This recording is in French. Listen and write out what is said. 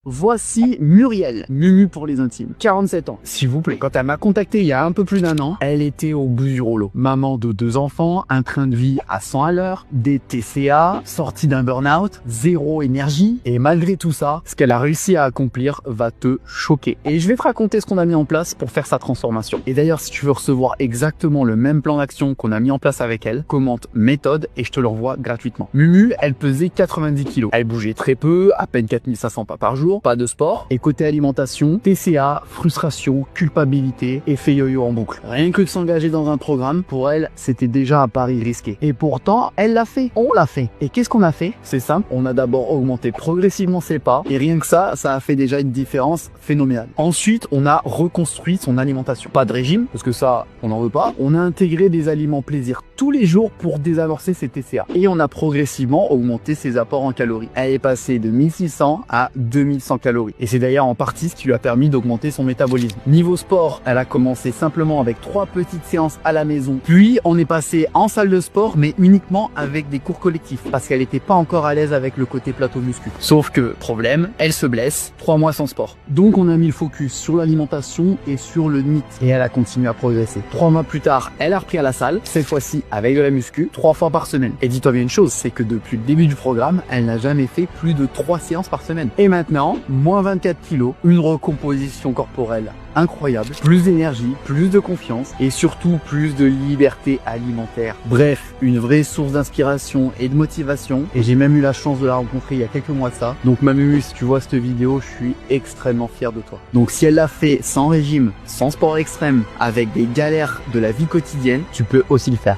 Voici Muriel, Mumu pour les intimes, 47 ans, s'il vous plaît. Quand elle m'a contacté il y a un peu plus d'1 an, elle était au bout du rouleau. Maman de 2 enfants, un train de vie à 100 à l'heure, des TCA, sortie d'un burn-out, zéro énergie. Et malgré tout ça, ce qu'elle a réussi à accomplir va te choquer. Et je vais te raconter ce qu'on a mis en place pour faire sa transformation. Et d'ailleurs, si tu veux recevoir exactement le même plan d'action qu'on a mis en place avec elle, commente méthode et je te le renvoie gratuitement. Mumu, elle pesait 90 kg. Elle bougeait très peu, à peine 4500 pas par jour, pas de sport. Et côté alimentation, TCA, frustration, culpabilité, effet yo-yo en boucle. Rien que de s'engager dans un programme, pour elle, c'était déjà un pari risqué. Et pourtant, elle l'a fait. On l'a fait. Et qu'est-ce qu'on a fait? C'est simple, on a d'abord augmenté progressivement ses pas. Et rien que ça a fait déjà une différence phénoménale. Ensuite, on a reconstruit son alimentation. Pas de régime, parce que ça, on n'en veut pas. On a intégré des aliments plaisir tous les jours pour désamorcer ses TCA. Et on a progressivement augmenté ses apports en calories. Elle est passée de 1600 à 2100 calories. Et c'est d'ailleurs en partie ce qui lui a permis d'augmenter son métabolisme. Niveau sport, elle a commencé simplement avec 3 petites séances à la maison. Puis, on est passé en salle de sport, mais uniquement avec des cours collectifs. Parce qu'elle n'était pas encore à l'aise avec le côté plateau muscu. Sauf que, problème, elle se blesse, 3 mois sans sport. Donc, on a mis le focus sur l'alimentation et sur le NEAT. Et elle a continué à progresser. 3 mois plus tard, elle a repris à la salle. Cette fois-ci, avec de la muscu, 3 fois par semaine. Et dis-toi bien une chose, c'est que depuis le début du programme, elle n'a jamais fait plus de 3 séances par semaine. Et maintenant, moins 24 kilos, une recomposition corporelle incroyable, plus d'énergie, plus de confiance et surtout plus de liberté alimentaire. Bref, une vraie source d'inspiration et de motivation. Et j'ai même eu la chance de la rencontrer il y a quelques mois de ça. Donc ma Mumu, si tu vois cette vidéo, je suis extrêmement fier de toi. Donc si elle l'a fait sans régime, sans sport extrême, avec des galères de la vie quotidienne, tu peux aussi le faire.